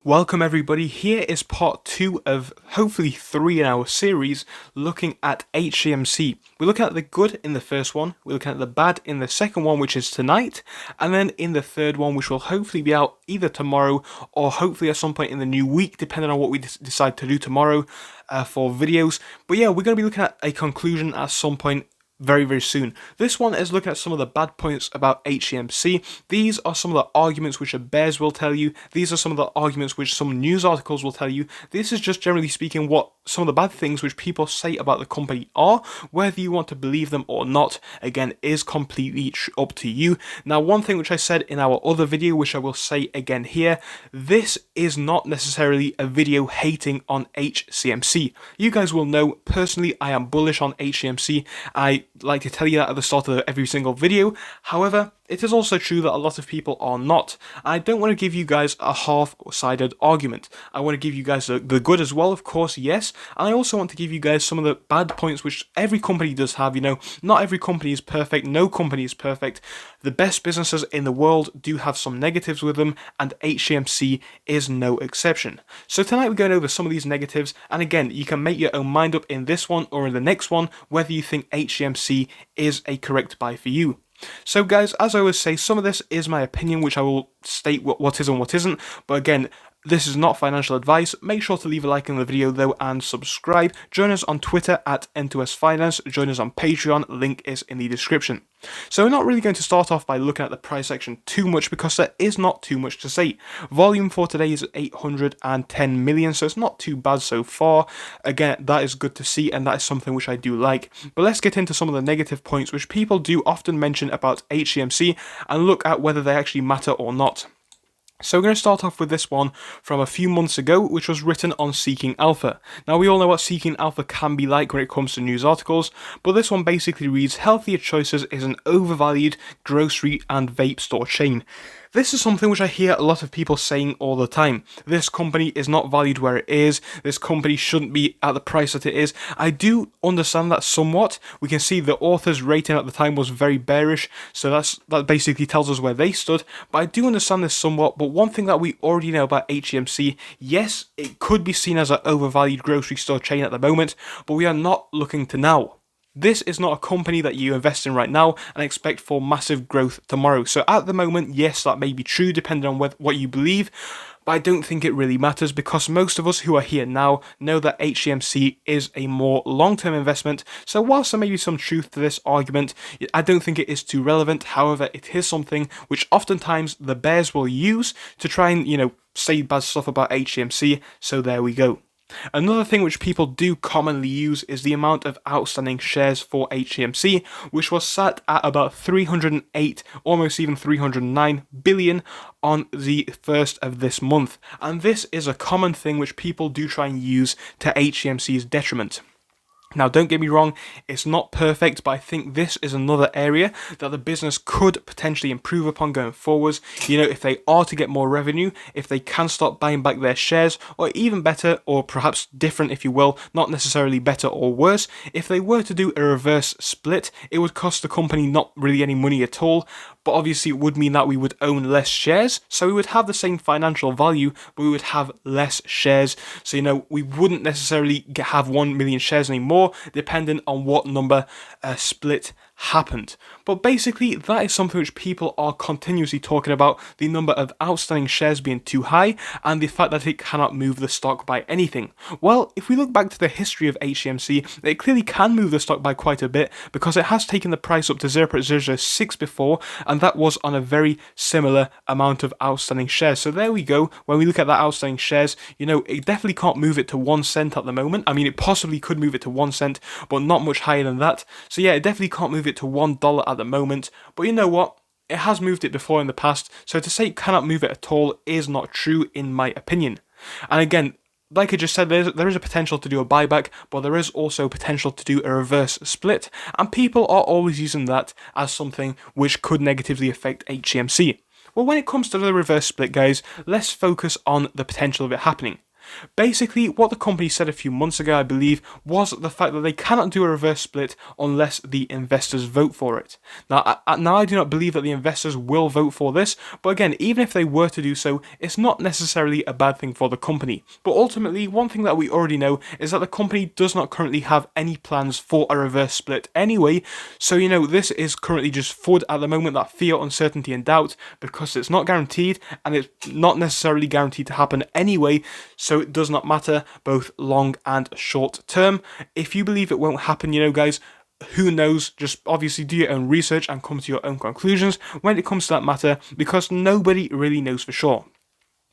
Welcome everybody, here is part 2 of hopefully 3 in our series looking at Hcmc. We're looking at the good in the first one, we're looking at the bad in the second one, which is tonight, and then in the third one, which will hopefully be out either tomorrow or hopefully at some point in the new week, depending on what we decide to do tomorrow for videos. But yeah, we're going to be looking at a conclusion at some point very soon. This one is looking at some of the bad points about Hcmc. These are some of the arguments which a bears will tell you. These are some of the arguments which some news articles will tell you. This is just generally speaking what some of the bad things which people say about the company are. Whether you want to believe them or not, again, is completely up to you. Now, one thing which I said in our other video, which I will say again here, this is not necessarily a video hating on Hcmc. You guys will know, personally, I am bullish on Hcmc. I like to tell you that at the start of every single video. However, it is also true that a lot of people are not. I don't want to give you guys a half-sided argument. I want to give you guys the good as well, of course, yes. And I also want to give you guys some of the bad points which every company does have. You know, not every company is perfect. No company is perfect. The best businesses in the world do have some negatives with them, and Hcmc is no exception. So tonight we're going over some of these negatives, and again, you can make your own mind up in this one or in the next one whether you think Hcmc is a correct buy for you. So guys, as I always say, some of this is my opinion, which I will state what is and what isn't, but again, this is not financial advice. Make sure to leave a like in the video though and subscribe. Join us on Twitter at N2SFinance. Join us on Patreon. Link is in the description. So we're not really going to start off by looking at the price action too much because there is not too much to say. Volume for today is 810 million, so it's not too bad so far. Again, that is good to see and that is something which I do like. But let's get into some of the negative points which people do often mention about Hcmc and look at whether they actually matter or not. So we're going to start off with this one from a few months ago, which was written on Seeking Alpha. Now, we all know what Seeking Alpha can be like when it comes to news articles, but this one basically reads, Healthier Choices is an overvalued grocery and vape store chain. This is something which I hear a lot of people saying all the time. This company is not valued where it is. This company shouldn't be at the price that it is. I do understand that somewhat. We can see the author's rating at the time was very bearish, so that basically tells us where they stood. But I do understand this somewhat. But one thing that we already know about Hcmc, yes, it could be seen as an overvalued grocery store chain at the moment, but we are not looking to now. This is not a company that you invest in right now and expect for massive growth tomorrow. So at the moment, yes, that may be true depending on what you believe, but I don't think it really matters because most of us who are here now know that Hcmc is a more long-term investment. So whilst there may be some truth to this argument, I don't think it is too relevant. However, it is something which oftentimes the bears will use to try and, say bad stuff about Hcmc. So there we go. Another thing which people do commonly use is the amount of outstanding shares for Hcmc, which was sat at about 308, almost even 309 billion on the 1st of this month. And this is a common thing which people do try and use to Hcmc's detriment. Now, don't get me wrong, it's not perfect, but I think this is another area that the business could potentially improve upon going forwards. If they are to get more revenue, if they can start buying back their shares, or even better, or perhaps different, if you will, not necessarily better or worse, if they were to do a reverse split, it would cost the company not really any money at all, but obviously it would mean that we would own less shares, so we would have the same financial value, but we would have less shares. So, we wouldn't necessarily have 1 million shares anymore, depending on what number split happened. But basically, that is something which people are continuously talking about, the number of outstanding shares being too high, and the fact that it cannot move the stock by anything. Well, if we look back to the history of Hcmc, it clearly can move the stock by quite a bit, because it has taken the price up to 0.006 before, and that was on a very similar amount of outstanding shares. So there we go. When we look at that outstanding shares, it definitely can't move it to 1 cent at the moment. I mean, it possibly could move it to 1 cent, but not much higher than that. So yeah, it definitely can't move it to $1 at the moment. But you know what? It has moved it before in the past, so to say it cannot move it at all is not true in my opinion. And again, like I just said, there is a potential to do a buyback, but there is also potential to do a reverse split, and people are always using that as something which could negatively affect Hcmc. Well, when it comes to the reverse split, guys, let's focus on the potential of it happening. Basically, what the company said a few months ago, I believe, was the fact that they cannot do a reverse split unless the investors vote for it. Now, I do not believe that the investors will vote for this, but again, even if they were to do so, it's not necessarily a bad thing for the company. But ultimately, one thing that we already know is that the company does not currently have any plans for a reverse split anyway, so this is currently just FUD at the moment, that fear, uncertainty and doubt, because it's not guaranteed and it's not necessarily guaranteed to happen anyway, so it does not matter both long and short term. If you believe it won't happen, guys, who knows? Just obviously do your own research and come to your own conclusions when it comes to that matter, because nobody really knows for sure.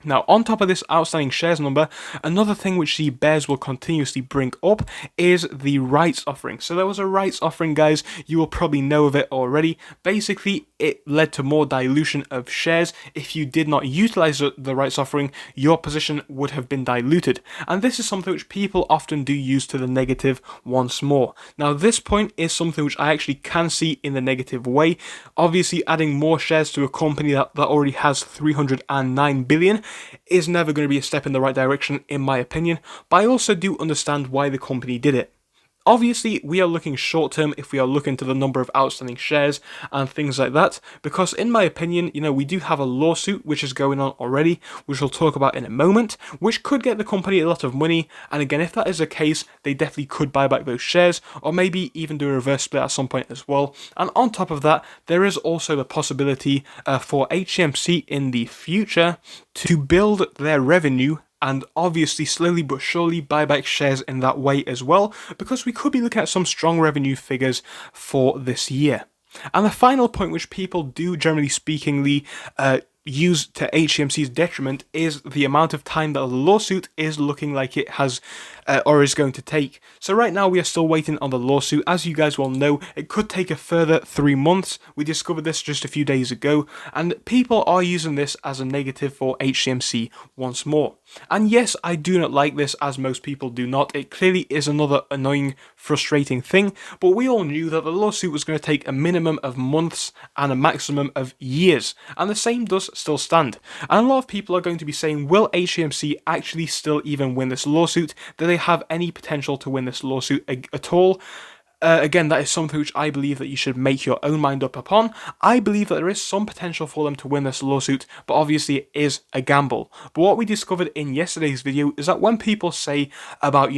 Now, on top of this outstanding shares number, another thing which the bears will continuously bring up is the rights offering. So there was a rights offering, guys. You will probably know of it already. Basically, it led to more dilution of shares. If you did not utilize the rights offering, your position would have been diluted. And this is something which people often do use to the negative once more. Now, this point is something which I actually can see in the negative way. Obviously, adding more shares to a company that already has 309 billion is never going to be a step in the right direction, in my opinion, but I also do understand why the company did it. Obviously, we are looking short term if we are looking to the number of outstanding shares and things like that, because in my opinion, we do have a lawsuit which is going on already, which we'll talk about in a moment, which could get the company a lot of money. And again, if that is the case, they definitely could buy back those shares, or maybe even do a reverse split at some point as well. And on top of that, there is also the possibility for Hcmc in the future to build their revenue and obviously slowly but surely buy back shares in that way as well, because we could be looking at some strong revenue figures for this year. And the final point which people do generally speakingly use to Hcmc's detriment is the amount of time that the lawsuit is looking like it has or is going to take. So right now we are still waiting on the lawsuit. As you guys well know, it could take a further 3 months. We discovered this just a few days ago, and people are using this as a negative for Hcmc once more. And yes, I do not like this, as most people do not. It clearly is another annoying, frustrating thing, but we all knew that the lawsuit was going to take a minimum of months and a maximum of years, and the same does still stand. And a lot of people are going to be saying, will Hcmc actually still even win this lawsuit? Do they have any potential to win this lawsuit at all? Again, that is something which I believe that you should make your own mind up upon. I believe that there is some potential for them to win this lawsuit, but obviously it is a gamble. But what we discovered in yesterday's video is that when people say about,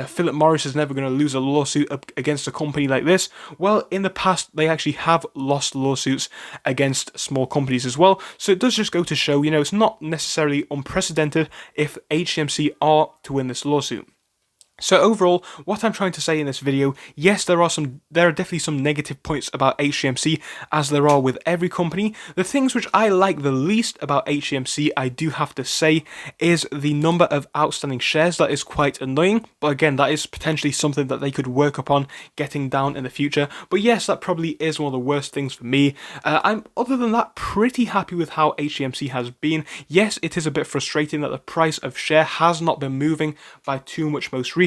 Philip Morris is never going to lose a lawsuit against a company like this, well, in the past, they actually have lost lawsuits against small companies as well. So it does just go to show, it's not necessarily unprecedented if Hcmc are to win this lawsuit. So overall, what I'm trying to say in this video, yes, there are definitely some negative points about Hcmc, as there are with every company. The things which I like the least about Hcmc, I do have to say, is the number of outstanding shares. That is quite annoying, but again, that is potentially something that they could work upon getting down in the future. But yes, that probably is one of the worst things for me. I'm, other than that, pretty happy with how Hcmc has been. Yes, it is a bit frustrating that the price of share has not been moving by too much most recently,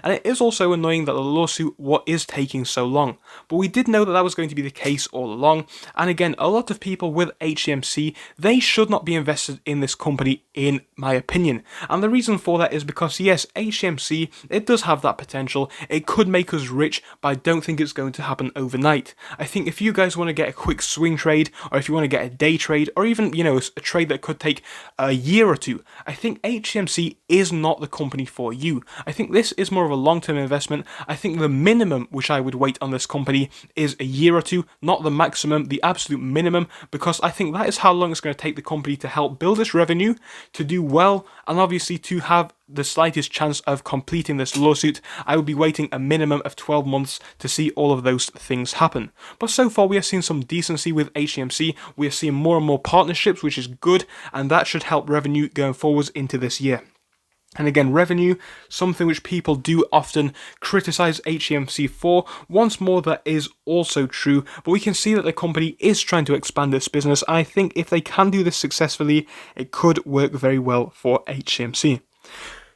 and it is also annoying that the lawsuit is taking so long. But we did know that was going to be the case all along, and again, a lot of people with Hcmc, they should not be invested in this company, in my opinion. And the reason for that is because, yes, Hcmc, it does have that potential. It could make us rich, but I don't think it's going to happen overnight. I think if you guys want to get a quick swing trade, or if you want to get a day trade, or even, a trade that could take a year or two, I think Hcmc is not the company for you. I think this is more of a long-term investment. I think the minimum which I would wait on this company is a year or two, not the maximum, the absolute minimum, because I think that is how long it's going to take the company to help build its revenue, to do well, and obviously to have the slightest chance of completing this lawsuit. I would be waiting a minimum of 12 months to see all of those things happen. But so far we are seeing some decency with Hcmc. We are seeing more and more partnerships, which is good, and that should help revenue going forwards into this year. And again, revenue, something which people do often criticize Hcmc for. Once more, that is also true, but we can see that the company is trying to expand its business. And I think if they can do this successfully, it could work very well for Hcmc.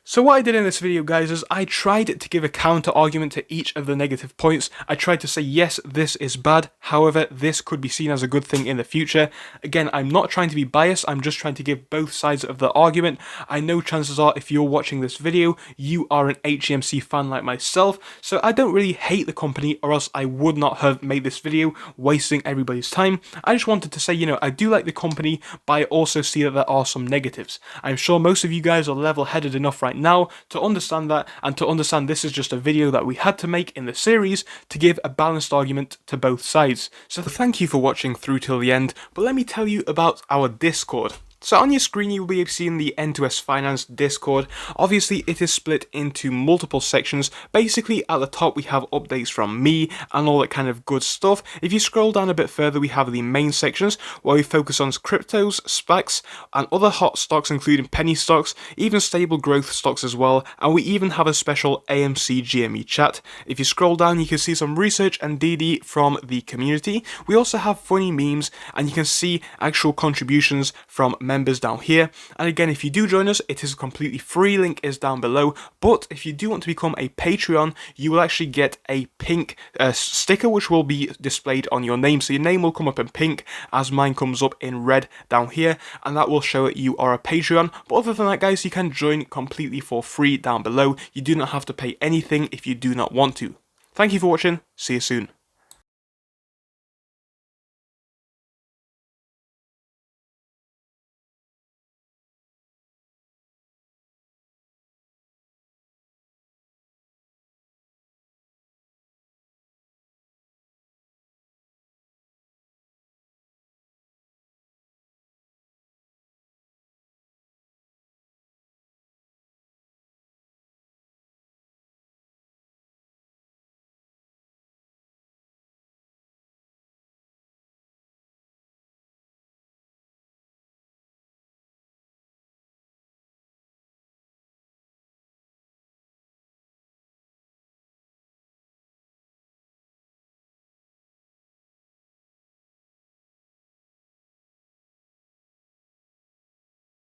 So what I did in this video, guys, is I tried to give a counter argument to each of the negative points. I tried to say, yes, this is bad, however, this could be seen as a good thing in the future. Again, I'm not trying to be biased, I'm just trying to give both sides of the argument. I know chances are, if you're watching this video, you are an Hcmc fan like myself, so I don't really hate the company, or else I would not have made this video, wasting everybody's time. I just wanted to say, you know, I do like the company, but I also see that there are some negatives. I'm sure most of you guys are level-headed enough right now to understand that, and to understand this is just a video that we had to make in the series to give a balanced argument to both sides. So thank you for watching through till the end, but let me tell you about our Discord. So on your screen you will be seeing the N2S Finance Discord. Obviously it is split into multiple sections. Basically at the top we have updates from me and all that kind of good stuff. If you scroll down a bit further we have the main sections where we focus on cryptos, SPACs and other hot stocks including penny stocks, even stable growth stocks as well, and we even have a special AMC GME chat. If you scroll down you can see some research and DD from the community. We also have funny memes and you can see actual contributions from members down here. And again, if you do join us, it is completely free, link is down below. But if you do want to become a Patreon, you will actually get a pink sticker which will be displayed on your name. So your name will come up in pink as mine comes up in red down here, and that will show that you are a Patreon. But other than that, guys, you can join completely for free down below. You do not have to pay anything if you do not want to. Thank you for watching, see you soon.